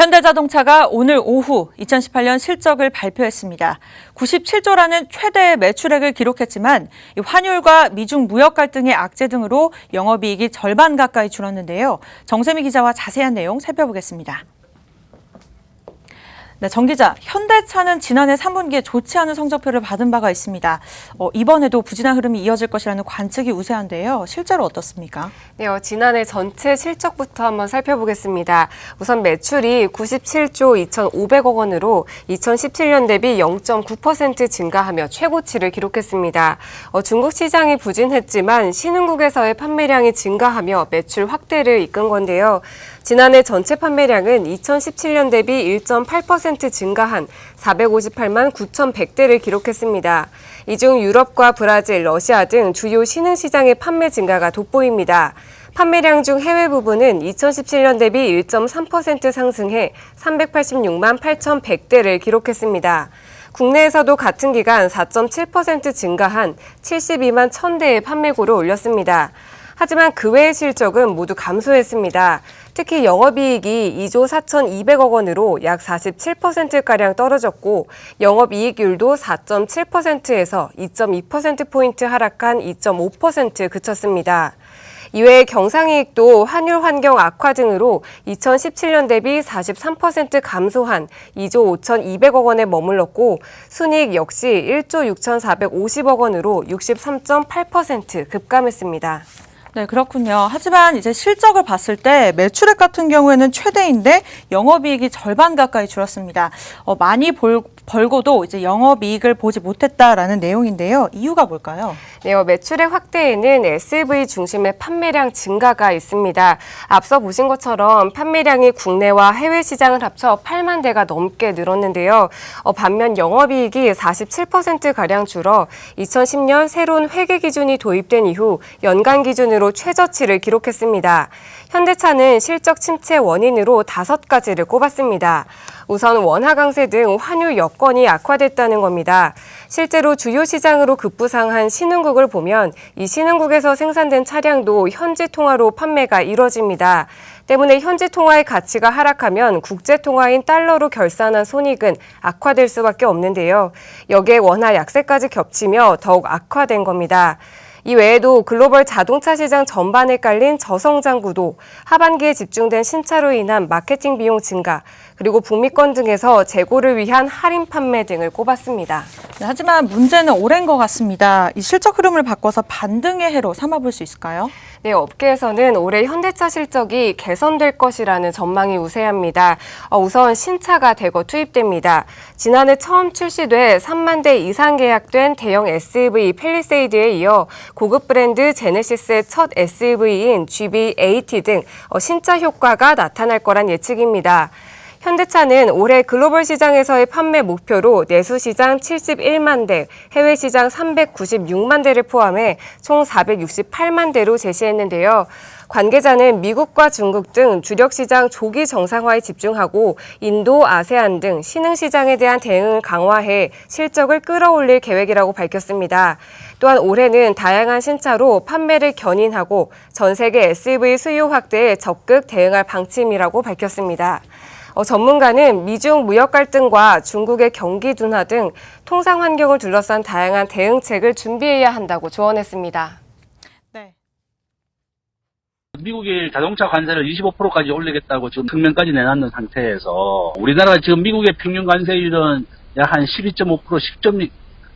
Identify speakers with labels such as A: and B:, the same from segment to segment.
A: 현대자동차가 오늘 오후 2018년 실적을 발표했습니다. 97조라는 최대의 매출액을 기록했지만 환율과 미중 무역 갈등의 악재 등으로 영업이익이 절반 가까이 줄었는데요. 정세미 기자와 자세한 내용 살펴보겠습니다. 네, 정 기자, 현대차는 지난해 3분기에 좋지 않은 성적표를 받은 바가 있습니다. 이번에도 부진한 흐름이 이어질 것이라는 관측이 우세한데요. 실제로 어떻습니까?
B: 네, 지난해 전체 실적부터 한번 살펴보겠습니다. 우선 매출이 97조 2,500억 원으로 2017년 대비 0.9% 증가하며 최고치를 기록했습니다. 중국 시장이 부진했지만 신흥국에서의 판매량이 증가하며 매출 확대를 이끈 건데요. 지난해 전체 판매량은 2017년 대비 1.8% 증가한 458만 9,100대를 기록했습니다. 이 중 유럽과 브라질, 러시아 등 주요 신흥시장의 판매 증가가 돋보입니다. 판매량 중 해외 부분은 2017년 대비 1.3% 상승해 386만 8,100대를 기록했습니다. 국내에서도 같은 기간 4.7% 증가한 72만 1,000대의 판매고를 올렸습니다. 하지만 그 외의 실적은 모두 감소했습니다. 특히 영업이익이 2조 4,200억 원으로 약 47%가량 떨어졌고 영업이익률도 4.7%에서 2.2%포인트 하락한 2.5% 그쳤습니다. 이외에 경상이익도 환율 환경 악화 등으로 2017년 대비 43% 감소한 2조 5,200억 원에 머물렀고 순이익 역시 1조 6,450억 원으로 63.8% 급감했습니다.
A: 네, 그렇군요. 하지만 이제 실적을 봤을 때 매출액 같은 경우에는 최대인데 영업이익이 절반 가까이 줄었습니다. 많이 벌고도 이제 영업이익을 보지 못했다라는 내용인데요. 이유가 뭘까요?
B: 네, 매출액 확대에는 SUV 중심의 판매량 증가가 있습니다. 앞서 보신 것처럼 판매량이 국내와 해외 시장을 합쳐 8만 대가 넘게 늘었는데요. 반면 영업이익이 47%가량 줄어 2010년 새로운 회계 기준이 도입된 이후 연간 기준으로 최저치를 기록했습니다. 현대차는 실적 침체 원인으로 5가지를 꼽았습니다. 우선 원화 강세 등 환율 여건이 악화됐다는 겁니다. 실제로 주요 시장으로 급부상한 신흥국을 보면 이 신흥국에서 생산된 차량도 현지 통화로 판매가 이뤄집니다. 때문에 현지 통화의 가치가 하락하면 국제 통화인 달러로 결산한 손익은 악화될 수밖에 없는데요. 여기에 원화 약세까지 겹치며 더욱 악화된 겁니다. 이 외에도 글로벌 자동차 시장 전반에 깔린 저성장 구도, 하반기에 집중된 신차로 인한 마케팅 비용 증가, 그리고 북미권 등에서 재고를 위한 할인 판매 등을 꼽았습니다.
A: 네, 하지만 문제는 오랜 것 같습니다. 이 실적 흐름을 바꿔서 반등의 해로 삼아볼 수 있을까요?
B: 네, 업계에서는 올해 현대차 실적이 개선될 것이라는 전망이 우세합니다. 우선 신차가 대거 투입됩니다. 지난해 처음 출시돼 3만 대 이상 계약된 대형 SUV 팰리세이드에 이어 고급 브랜드 제네시스의 첫 SUV인 GV80 등 신차 효과가 나타날 거란 예측입니다. 현대차는 올해 글로벌 시장에서의 판매 목표로 내수 시장 71만 대, 해외 시장 396만 대를 포함해 총 468만 대로 제시했는데요. 관계자는 미국과 중국 등 주력 시장 조기 정상화에 집중하고 인도, 아세안 등 신흥 시장에 대한 대응을 강화해 실적을 끌어올릴 계획이라고 밝혔습니다. 또한 올해는 다양한 신차로 판매를 견인하고 전 세계 SUV 수요 확대에 적극 대응할 방침이라고 밝혔습니다. 전문가는 미중 무역 갈등과 중국의 경기 둔화 등 통상 환경을 둘러싼 다양한 대응책을 준비해야 한다고 조언했습니다.
A: 네.
C: 미국이 자동차 관세를 25%까지 올리겠다고 지금 성명까지 내놨는 상태에서 우리나라 지금 미국의 평균 관세율은 약 한 12.5%, 10점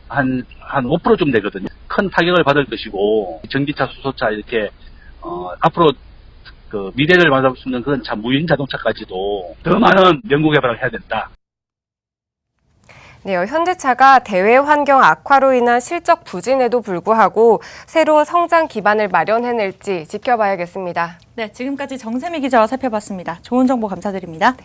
C: 한 5%좀 되거든요. 큰 타격을 받을 것이고 전기차, 수소차 이렇게 앞으로 미래를 맞을 수 있는 그런 무인 자동차까지도 더 많은 연구 개발을 해야 된다.
B: 네, 현대차가 대외 환경 악화로 인한 실적 부진에도 불구하고 새로운 성장 기반을 마련해낼지 지켜봐야겠습니다.
A: 네, 지금까지 정세미 기자와 살펴봤습니다. 좋은 정보 감사드립니다.